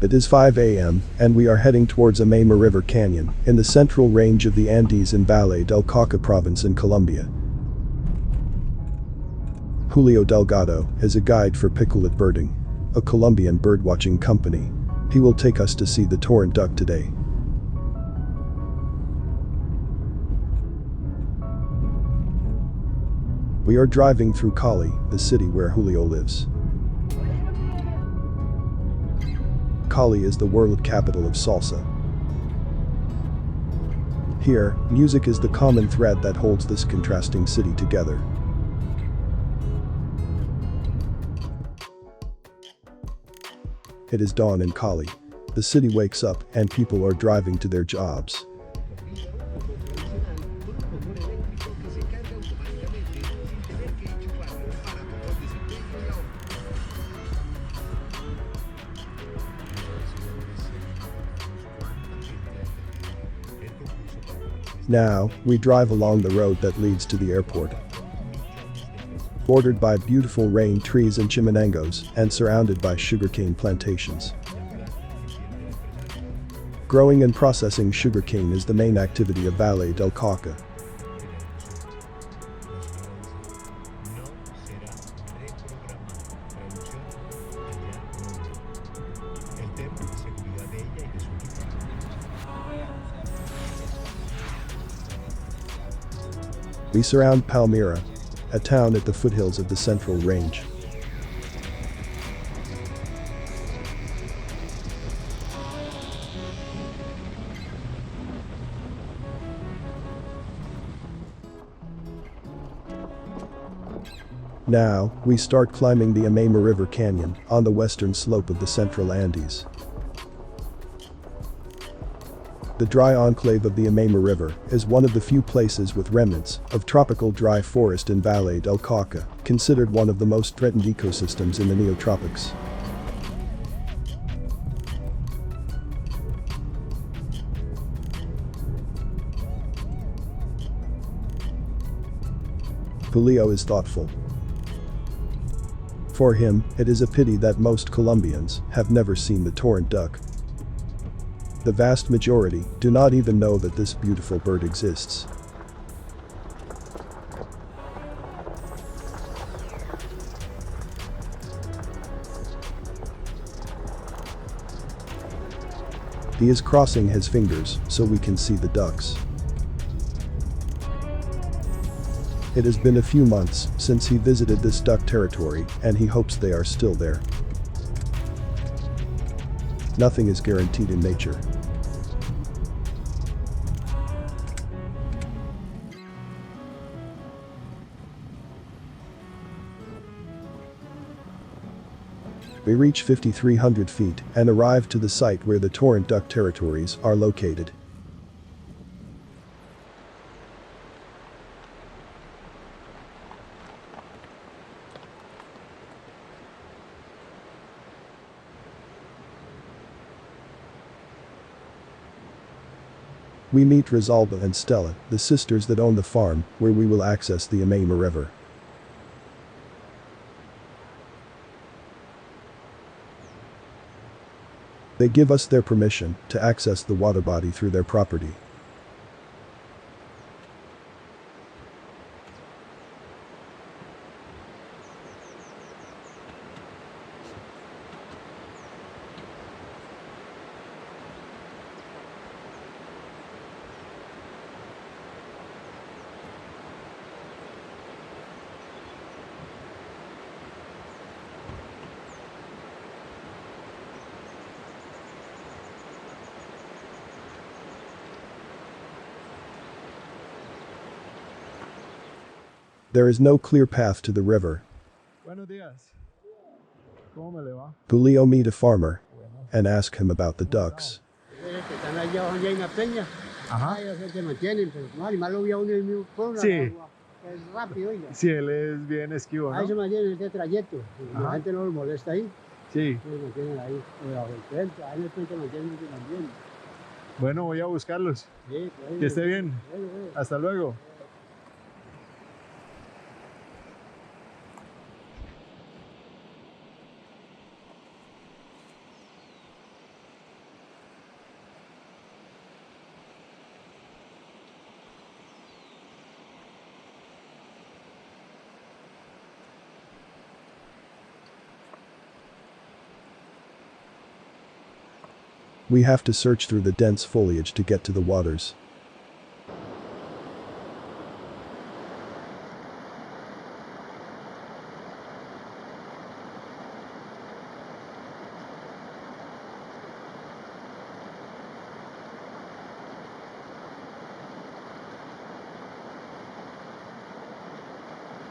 It is 5 a.m., and we are heading towards Amaima River Canyon, in the central range of the Andes in Valle del Cauca province in Colombia. Julio Delgado is a guide for Picolet Birding, a Colombian birdwatching company. He will take us to see the Torrent Duck today. We are driving through Cali, the city where Julio lives. Cali is the world capital of salsa. Here, music is the common thread that holds this contrasting city together. It is dawn in Cali. The city wakes up and people are driving to their jobs. Now, we drive along the road that leads to the airport. Bordered by beautiful rain trees and chimanengos, and surrounded by sugarcane plantations. Growing and processing sugarcane is the main activity of Valle del Cauca. We surround Palmira, a town at the foothills of the Central Range. Now, we start climbing the Amaima River Canyon on the western slope of the Central Andes. The dry enclave of the Amaima River is one of the few places with remnants of tropical dry forest in Valle del Cauca, considered one of the most threatened ecosystems in the Neotropics. Julio is thoughtful. For him, it is a pity that most Colombians have never seen the Torrent duck. The vast majority do not even know that this beautiful bird exists. He is crossing his fingers so we can see the ducks. It has been a few months since he visited this duck territory, and he hopes they are still there. Nothing is guaranteed in nature. We reach 5,300 feet and arrive to the site where the Torrent duck territories are located. We meet Rosalba and Stella, the sisters that own the farm where we will access the Amaima River. They give us their permission to access the water body through their property. There is no clear path to the river. Buenos días. ¿Cómo me le va? Julio meet a farmer and ask him about the ducks. Ajá. Sí. Sí, él es bien esquivo, ¿no? Ahí se mantienen en este trayecto. La gente no los molesta ahí. Sí. Los mantienen ahí. Bajo el puente. Ahí en el puente mantienen también. Bueno, voy a buscarlos. Sí, pues, Que esté bien. bueno. Hasta luego. We have to search through the dense foliage to get to the waters.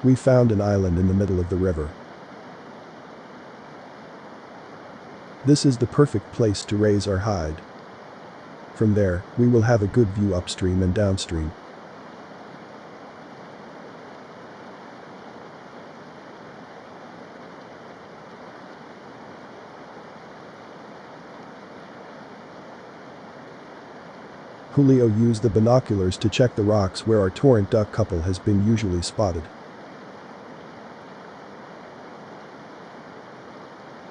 We found an island in the middle of the river. This is the perfect place to raise our hide. From there, we will have a good view upstream and downstream. Julio used the binoculars to check the rocks where our torrent duck couple has been usually spotted.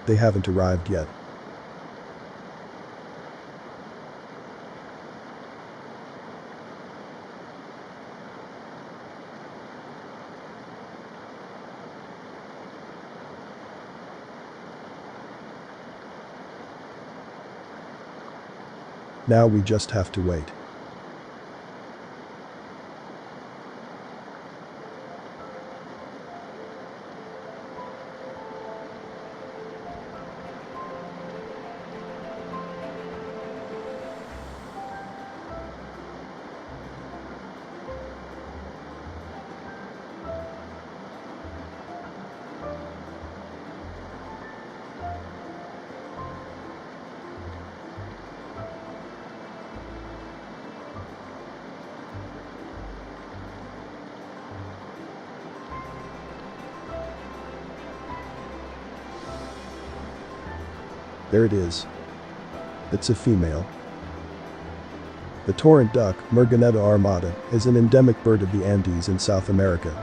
They haven't arrived yet. Now we just have to wait. There it is. It's a female. The torrent duck, Merganetta armata, is an endemic bird of the Andes in South America.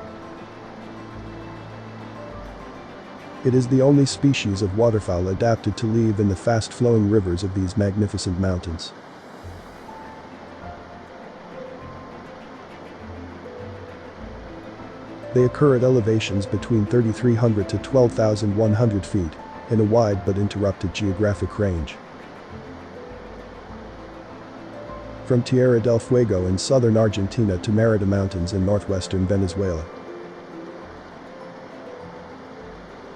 It is the only species of waterfowl adapted to live in the fast-flowing rivers of these magnificent mountains. They occur at elevations between 3,300 to 12,100 feet, in a wide but interrupted geographic range. From Tierra del Fuego in southern Argentina to Merida Mountains in northwestern Venezuela.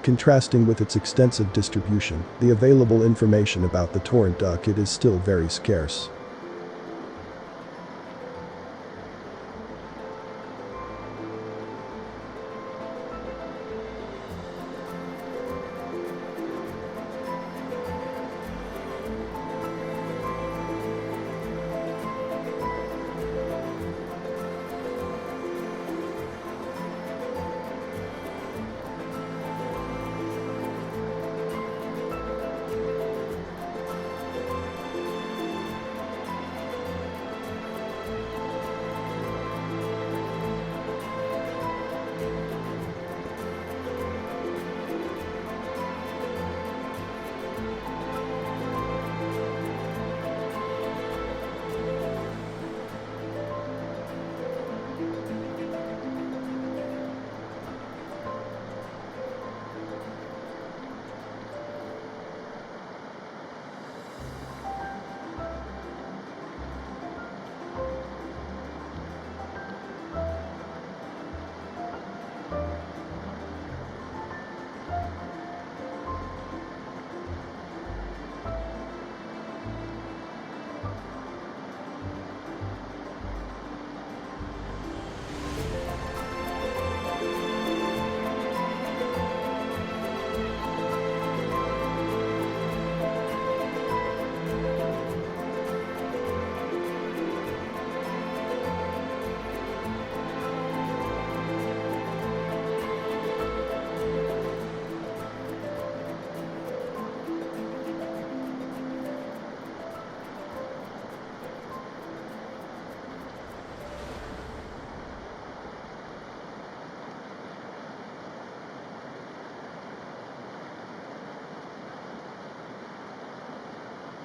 Contrasting with its extensive distribution, the available information about the torrent duck, it is still very scarce.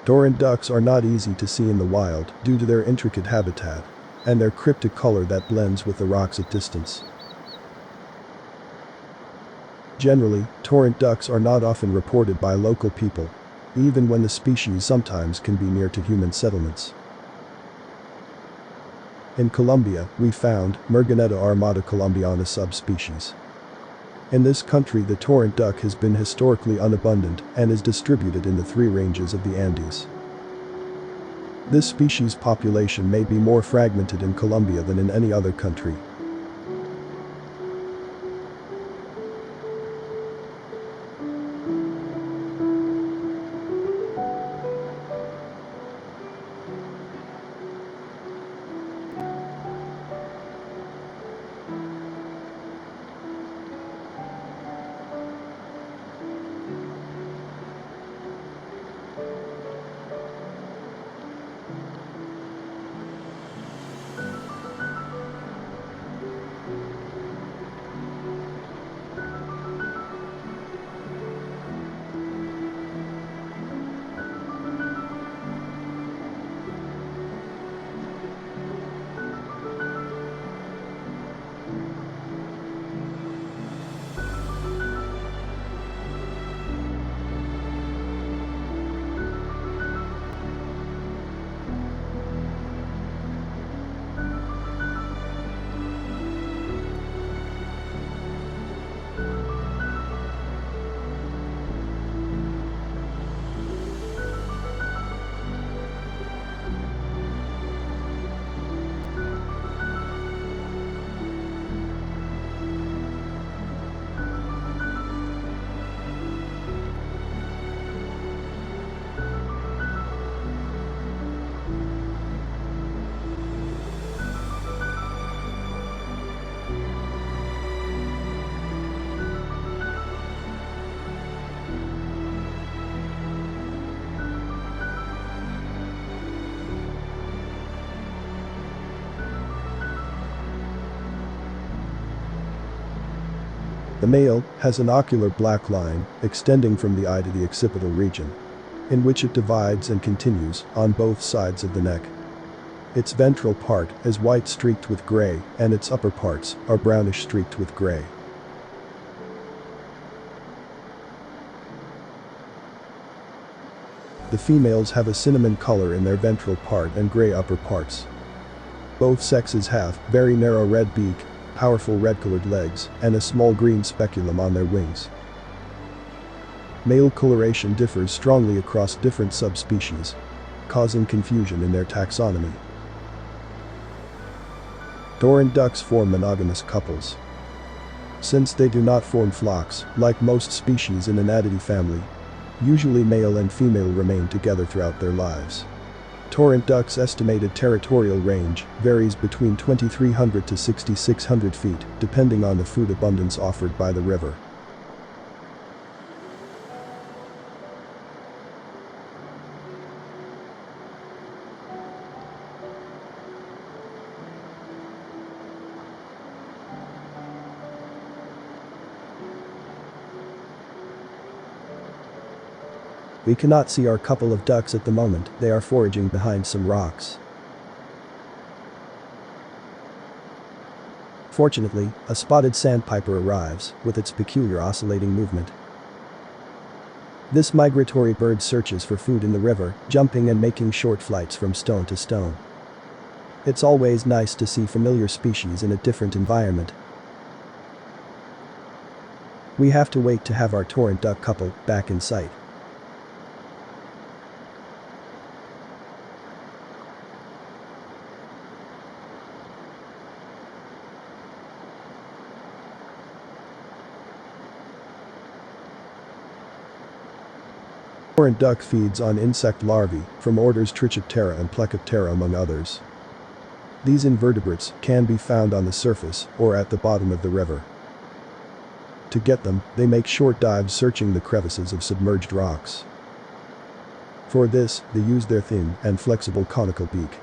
Torrent ducks are not easy to see in the wild due to their intricate habitat and their cryptic color that blends with the rocks at distance. Generally, torrent ducks are not often reported by local people, even when the species sometimes can be near to human settlements. In Colombia, we found Merganetta armata colombiana subspecies. In this country, the torrent duck has been historically unabundant and is distributed in the 3 ranges of the Andes. This species population may be more fragmented in Colombia than in any other country. The male has an ocular black line extending from the eye to the occipital region, in which it divides and continues on both sides of the neck. Its ventral part is white streaked with gray, and its upper parts are brownish streaked with gray. The females have a cinnamon color in their ventral part and gray upper parts. Both sexes have very narrow red beak, powerful red-colored legs, and a small green speculum on their wings. Male coloration differs strongly across different subspecies, causing confusion in their taxonomy. Torrent ducks form monogamous couples. Since they do not form flocks, like most species in an Attidae family, usually male and female remain together throughout their lives. Torrent ducks' estimated territorial range varies between 2,300 to 6,600 feet, depending on the food abundance offered by the river. We cannot see our couple of ducks at the moment. They are foraging behind some rocks. Fortunately, a spotted sandpiper arrives, with its peculiar oscillating movement. This migratory bird searches for food in the river, jumping and making short flights from stone to stone. It's always nice to see familiar species in a different environment. We have to wait to have our torrent duck couple back in sight. Torrent duck feeds on insect larvae from orders Trichoptera and Plecoptera among others. These invertebrates can be found on the surface or at the bottom of the river. To get them, they make short dives searching the crevices of submerged rocks. For this, they use their thin and flexible conical beak.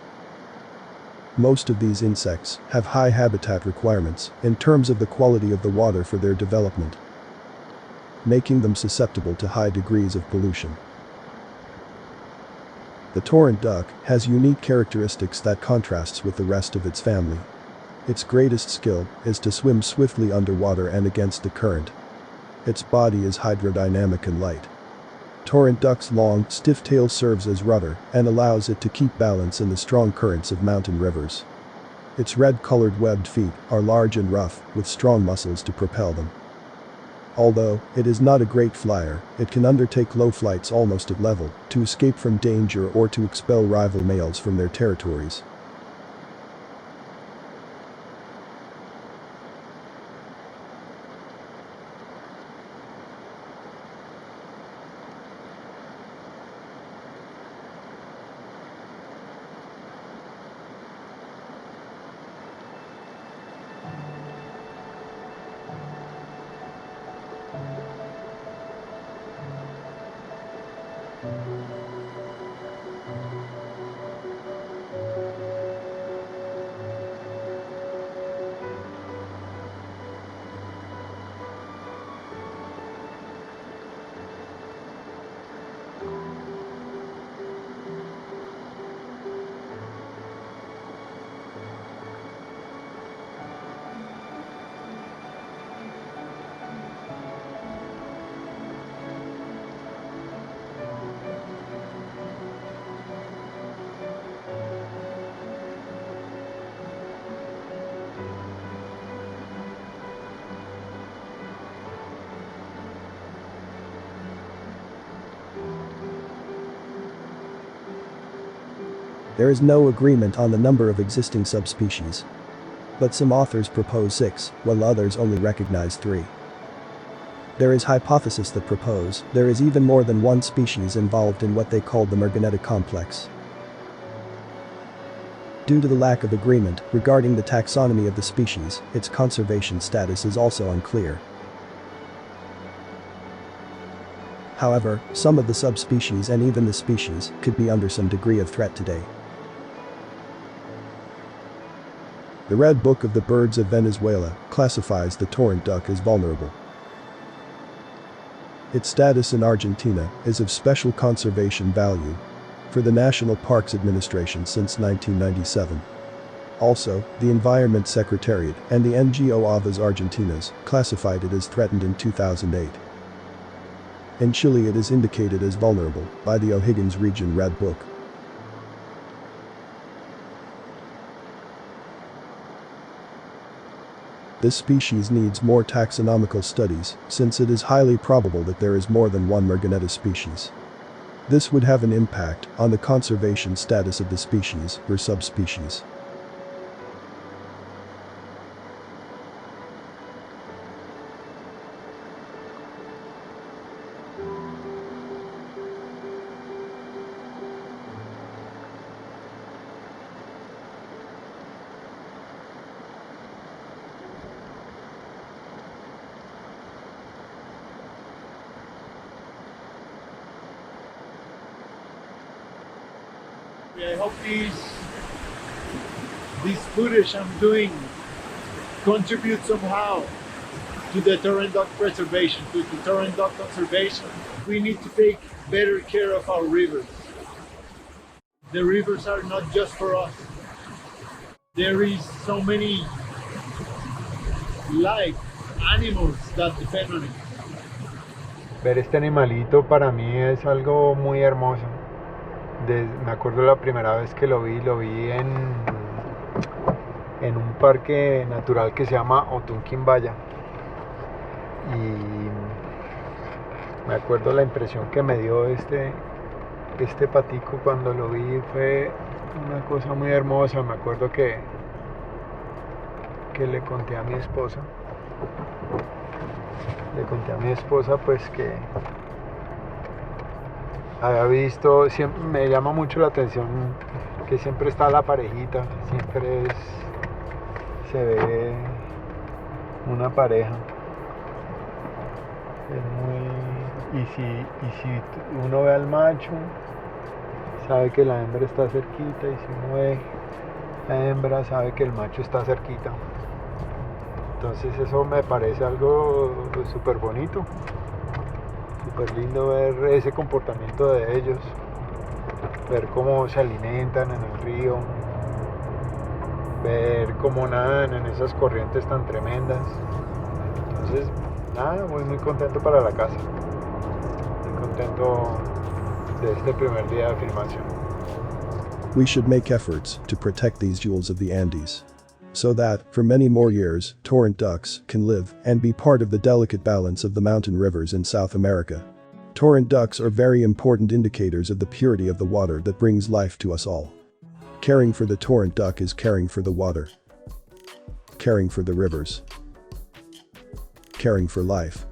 Most of these insects have high habitat requirements in terms of the quality of the water for their development, making them susceptible to high degrees of pollution. The torrent duck has unique characteristics that contrasts with the rest of its family. Its greatest skill is to swim swiftly underwater and against the current. Its body is hydrodynamic and light. Torrent Duck's long, stiff tail serves as rudder and allows it to keep balance in the strong currents of mountain rivers. Its red-colored webbed feet are large and rough, with strong muscles to propel them. Although it is not a great flyer, it can undertake low flights almost at level, to escape from danger or to expel rival males from their territories. There is no agreement on the number of existing subspecies. But some authors propose 6, while others only recognize 3. There is hypothesis that propose there is even more than one species involved in what they call the Merganetta complex. Due to the lack of agreement regarding the taxonomy of the species, its conservation status is also unclear. However, some of the subspecies and even the species could be under some degree of threat today. The Red Book of the Birds of Venezuela classifies the torrent duck as vulnerable. Its status in Argentina is of special conservation value for the National Parks Administration since 1997. Also, the Environment Secretariat and the NGO Aves Argentinas classified it as threatened in 2008. In Chile it is indicated as vulnerable by the O'Higgins Region Red Book. This species needs more taxonomical studies, since it is highly probable that there is more than one Merganetta species. This would have an impact on the conservation status of the species or subspecies. I hope this footage I'm doing contributes somehow to the torrent duck preservation, to the torrent duck conservation. We need to take better care of our rivers. The rivers are not just for us. There is so many life, animals that depend on it. Ver este animalito para mí es algo muy hermoso. Me acuerdo la primera vez que lo vi en un parque natural que se llama Otunquimbaya, y me acuerdo la impresión que me dio este patico cuando lo vi. Fue una cosa muy hermosa. Me acuerdo que le conté a mi esposa pues que había visto, siempre me llama mucho la atención que siempre está la parejita, siempre se ve una pareja. Y si uno ve al macho, sabe que la hembra está cerquita, y si uno ve la hembra, sabe que el macho está cerquita. Entonces eso me parece algo súper bonito. Súper lindo ver ese comportamiento de ellos, ver cómo se alimentan en el río, ver cómo nadan en esas corrientes tan tremendas. Entonces, nada, muy contento para la casa, muy contento de este primer día de filmación. We should make efforts to protect these jewels of the Andes, so that, for many more years, torrent ducks can live and be part of the delicate balance of the mountain rivers in South America. Torrent ducks are very important indicators of the purity of the water that brings life to us all. Caring for the torrent duck is caring for the water, caring for the rivers, caring for life.